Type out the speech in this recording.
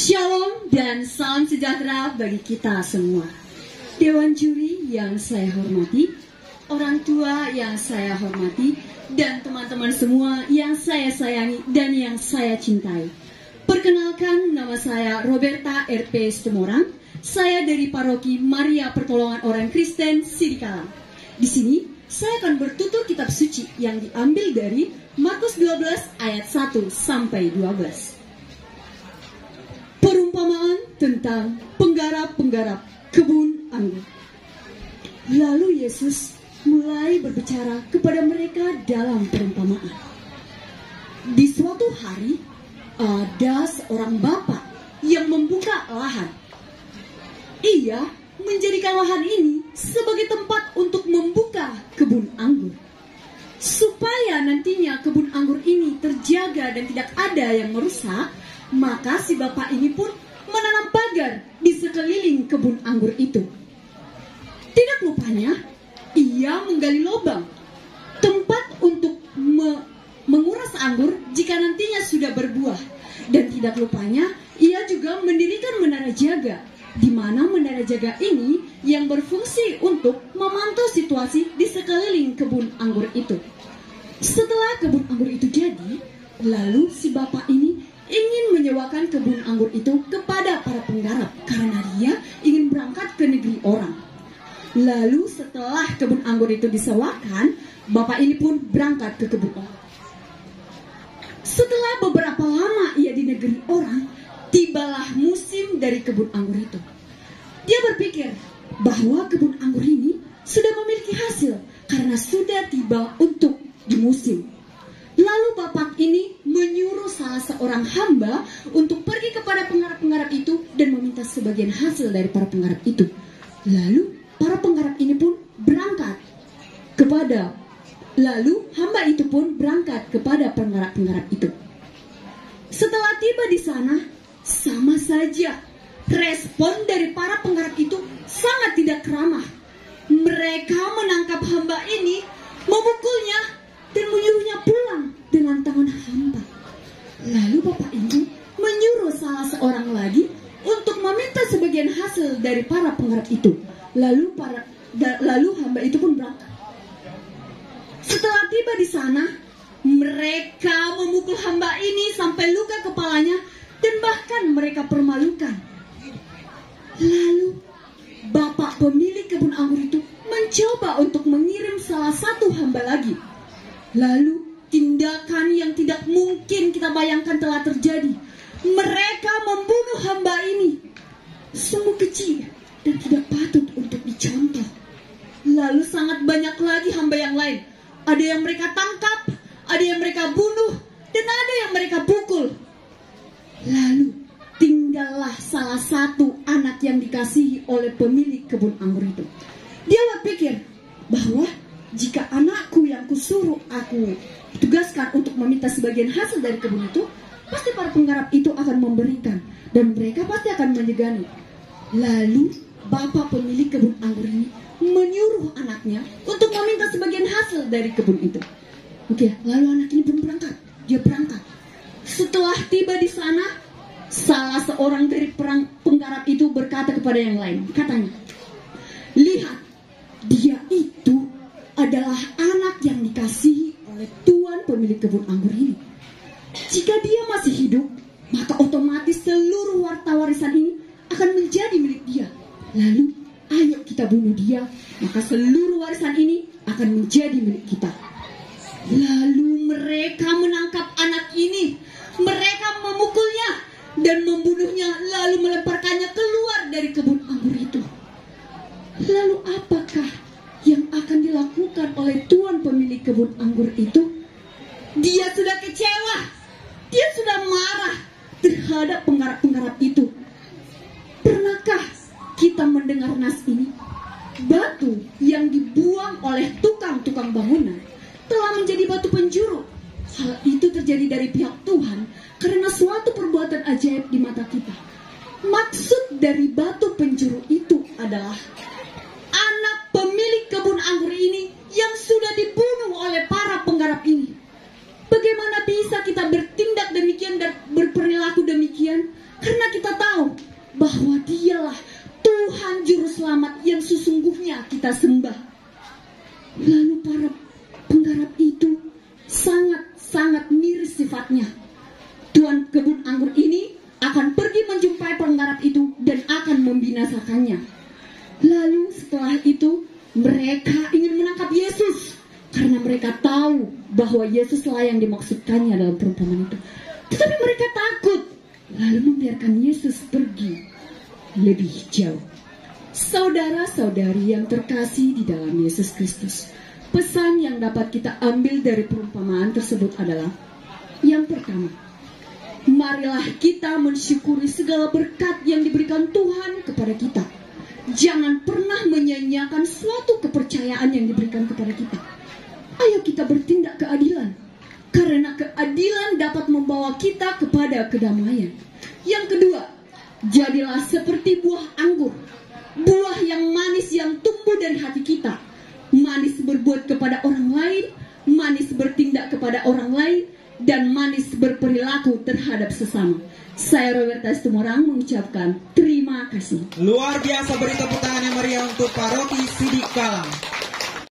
Shalom dan salam sejahtera bagi kita semua. Dewan juri yang saya hormati, orang tua yang saya hormati, dan teman-teman semua yang saya sayangi dan yang saya cintai. Perkenalkan, nama saya Roberta RP Situmorang. Saya dari Paroki Maria Pertolongan Orang Kristen Sidikalang. Di sini saya akan bertutur kitab suci yang diambil dari Markus 12 ayat 1 sampai 12. Perumpamaan tentang penggarap-penggarap kebun anggur. Lalu Yesus mulai berbicara kepada mereka dalam perumpamaan. Di suatu hari ada seorang bapak yang membuka lahan. Ia menjadikan lahan ini sebagai tempat untuk membuka kebun anggur. Supaya nantinya kebun anggur ini terjaga dan tidak ada yang merusak, maka si bapak ini pun menanam pagar di sekeliling kebun anggur itu. Tidak lupanya, ia menggali lubang, tempat untuk menguras anggur jika nantinya sudah berbuah. Dan tidak lupanya, ia juga mendirikan menara jaga, di mana menara jaga ini yang berfungsi untuk memantau situasi di sekeliling kebun anggur itu. Setelah kebun anggur itu jadi, lalu si bapak ini ingin menyewakan kebun anggur itu kepada para penggarap karena dia ingin berangkat ke negeri orang. Lalu setelah kebun anggur itu disewakan, bapak ini pun berangkat ke kebun orang. Setelah beberapa lama ia di negeri orang, tibalah musim dari kebun anggur itu. Dia berpikir bahwa kebun anggur ini sudah memiliki hasil karena sudah tiba untuk di musim. Lalu bapak ini menyuruh salah seorang hamba untuk pergi kepada penggarap-penggarap itu dan meminta sebagian hasil dari para penggarap itu. Lalu para penggarap ini pun berangkat hamba itu pun berangkat kepada penggarap-penggarap itu. Setelah tiba di sana, sama saja respon dari para penggarap itu sangat tidak ramah. Mereka menangkap hamba ini, memukulnya, dan menyuruhnya pulang dengan tangan hampa. Lalu bapak ini menyuruh salah seorang lagi untuk meminta sebagian hasil dari para penggarap itu. Lalu hamba itu pun berangkat. Setelah tiba di sana, mereka memukul hamba ini sampai luka kepalanya dan bahkan mereka permalukan. Lalu bapak pemilik kebun anggur itu mencoba untuk mengirim salah satu hamba lagi. Lalu tindakan yang tidak mungkin kita bayangkan telah terjadi. Mereka membunuh hamba ini. Sungguh kecil dan tidak patut untuk dicontoh. Lalu sangat banyak lagi hamba yang lain. Ada yang mereka tangkap, ada yang mereka bunuh, dan ada yang mereka pukul. Lalu tinggallah salah satu anak yang dikasihi oleh pemilik kebun anggur itu. Dia berpikir bahwa jika anakku yang kusuruh aku tugaskan untuk meminta sebagian hasil dari kebun itu, pasti para penggarap itu akan memberikan dan mereka pasti akan menyegani. Lalu bapak pemilik kebun anggur ini menyuruh anaknya untuk meminta sebagian hasil dari kebun itu. Oke, lalu anak ini pun berangkat. Dia berangkat. Setelah tiba di sana, salah seorang dari penggarap itu berkata kepada yang lain, katanya, "Lihat, dia itu adalah anak yang dikasihi oleh tuan pemilik kebun anggur ini. Jika dia masih hidup, maka otomatis seluruh harta warisan ini akan menjadi milik dia. Lalu, ayo kita bunuh dia, maka seluruh warisan ini akan menjadi milik kita." Lalu mereka menangkap anak ini. Mereka memukulnya dan membunuhnya, lalu melemparkannya keluar dari kebun anggur itu. Lalu apakah yang akan dilakukan oleh tuan pemilik kebun anggur itu? Dia sudah kecewa. Dia sudah marah terhadap penggarap-penggarap itu. Pernahkah kita mendengar nas ini? Batu yang dibuang oleh tukang-tukang bangunan telah menjadi batu penjuru. Hal itu terjadi dari pihak Tuhan karena suatu perbuatan ajaib di mata kita. Maksud dari batu penjuru itu adalah anak pemilik kebun anggur ini yang sudah dibunuh oleh para penggarap ini. Bagaimana bisa kita bertindak demikian dan berperilaku demikian Karena kita tahu bahwa Dialah Tuhan Juru Selamat yang sesungguhnya kita sembah. Lalu para penggarap itu sangat miris sifatnya. Tuan kebun anggur ini akan pergi menjumpai penggarap itu dan akan membinasakannya. Lalu setelah itu mereka ingin menangkap Yesus karena mereka tahu bahwa Yesuslah yang dimaksudkannya dalam perumpamaan itu. Tetapi mereka takut, lalu membiarkan Yesus pergi lebih jauh. Saudara-saudari yang terkasih di dalam Yesus Kristus, pesan yang dapat kita ambil dari perumpamaan tersebut adalah, yang pertama, marilah kita mensyukuri segala berkat yang diberikan Tuhan kepada kita. Jangan pernah menyanyiakan suatu kepercayaan yang diberikan kepada kita. Ayo kita bertindak keadilan, karena keadilan dapat membawa kita kepada kedamaian. Yang kedua, jadilah seperti buah anggur, buah yang manis yang tumbuh dari hati kita. Manis berbuat kepada orang lain, manis bertindak kepada orang lain, dan manis berperilaku terhadap sesama. Saya Roberta Situmorang mengucapkan terima kasih. Luar biasa, beri tepuk tangan yang meriah untuk Paroki Sidik Kalang.